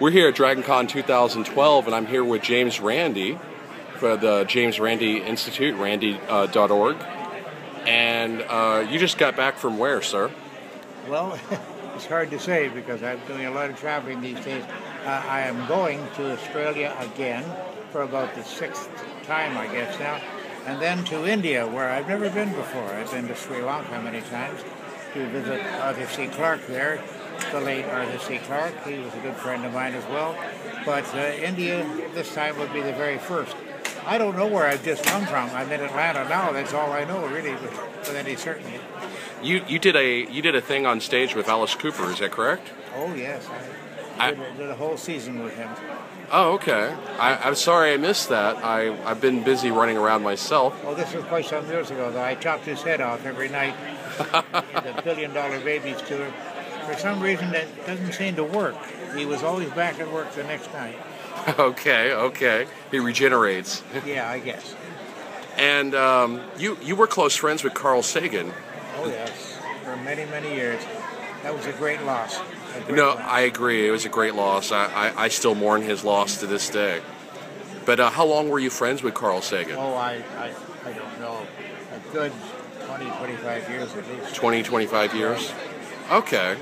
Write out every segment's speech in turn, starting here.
We're here at DragonCon 2012, and I'm here with James Randi for the James Randi Institute, Randi.org. And you just got back from where, sir? Well, it's hard to say because I'm doing a lot of traveling these days. I am going to Australia again for about the 6th time, I guess now, and then to India, where I've never been before. I've been to Sri Lanka many times to visit Arthur C. Clarke there, the late Arthur C. Clarke. He was a good friend of mine as well. But India this time would be the very first. I don't know where I've just come from. I'm in Atlanta now. That's all I know, really, with any certainty. You did a thing on stage with Alice Cooper. Is that correct? Oh yes, I did a whole season with him. Oh, okay. I'm sorry I missed that. I've been busy running around myself. Well, this was quite some years ago, though. I chopped his head off every night in the $1 Billion Babies tour. For some reason, that doesn't seem to work. He was always back at work the next night. Okay. He regenerates. Yeah, I guess. And you were close friends with Carl Sagan. Oh, yes. For many, many years. That was a great loss. I agree. It was a great loss. I still mourn his loss to this day. But how long were you friends with Carl Sagan? Oh, I don't know. A good 20, 25 years at least. 20, 25 years? Okay.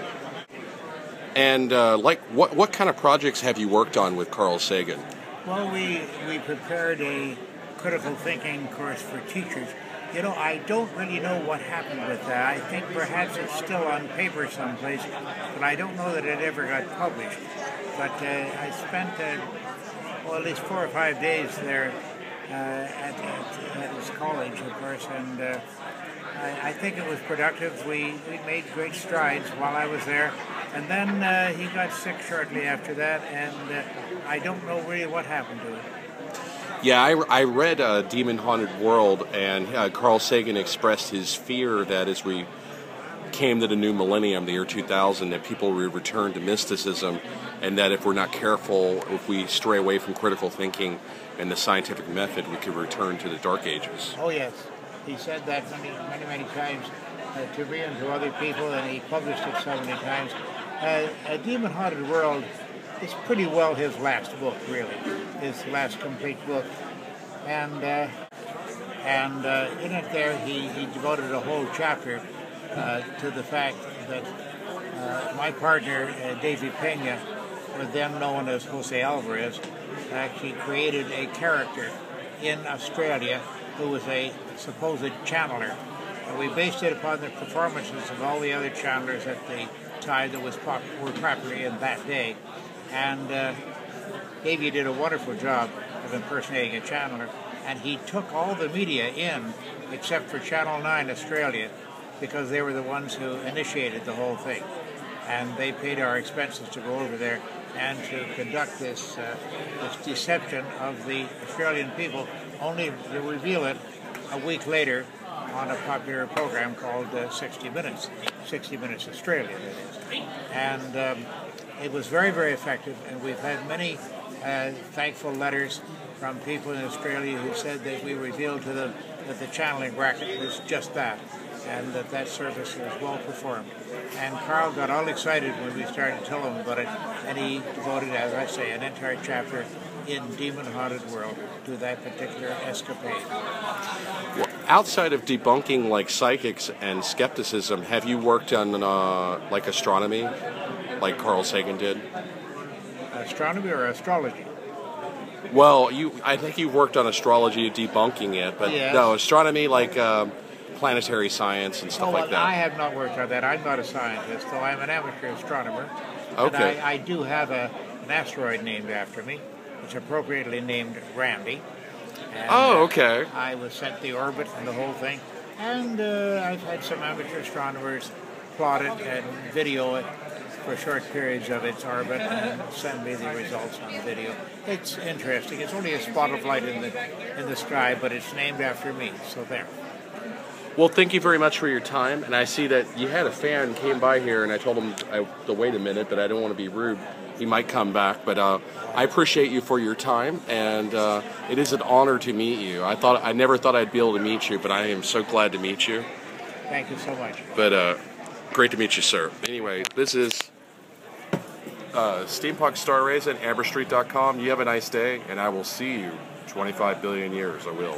And what kind of projects have you worked on with Carl Sagan? Well, we prepared a critical thinking course for teachers. You know, I don't really know what happened with that. I think perhaps it's still on paper someplace, but I don't know that it ever got published. But I spent, at least 4 or 5 days there at his college, of course, and I think it was productive. We made great strides while I was there. And then he got sick shortly after that, and I don't know really what happened to him. Yeah, I read Demon Haunted World, and Carl Sagan expressed his fear that as we came to the new millennium, the year 2000, that people would return to mysticism, and that if we're not careful, if we stray away from critical thinking and the scientific method, we could return to the Dark Ages. Oh, yes. He said that many times to me and to other people, and he published it so many times. A Demon Haunted World is pretty well his last book, really, his last complete book. And in it there, he devoted a whole chapter to the fact that my partner, Davy Pena, then known as Jose Alvarez, actually created a character in Australia who was a supposed channeler. We based it upon the performances of all the other channelers at the time that were popular in that day. And Davey did a wonderful job of impersonating a channeler, and he took all the media in except for Channel 9 Australia, because they were the ones who initiated the whole thing. And they paid our expenses to go over there and to conduct this deception of the Australian people, only to reveal it a week later on a popular program called 60 Minutes, 60 Minutes Australia, that is. And it was very, very effective, and we've had many thankful letters from people in Australia who said that we revealed to them that the channeling racket was just that, and that service was well performed. And Carl got all excited when we started telling him about it, and he devoted, as I say, an entire chapter in Demon Haunted World to that particular escapade. Well, outside of debunking like psychics and skepticism, have you worked on like astronomy, like Carl Sagan did? Astronomy or astrology? Well, I think you worked on astrology, debunking it, but yes. No, astronomy like planetary science and stuff like that. I have not worked on that. I'm not a scientist, though I'm an amateur astronomer. Okay. And I do have an asteroid named after me. It's appropriately named Randy. And, okay. I was sent the orbit and the whole thing. And I've had some amateur astronomers plot it and video it for short periods of its orbit and send me the results on video. It's interesting. It's only a spot of light in the sky, but it's named after me, so there. Well, thank you very much for your time, and I see that you had a fan came by here, and I told him to wait a minute, but I don't want to be rude. He might come back, but I appreciate you for your time, and it is an honor to meet you. I never thought I'd be able to meet you, but I am so glad to meet you. Thank you so much. But great to meet you, sir. Anyway, this is Steampunk Star Race at amberstreet.com. You have a nice day, and I will see you 25 billion years. I will.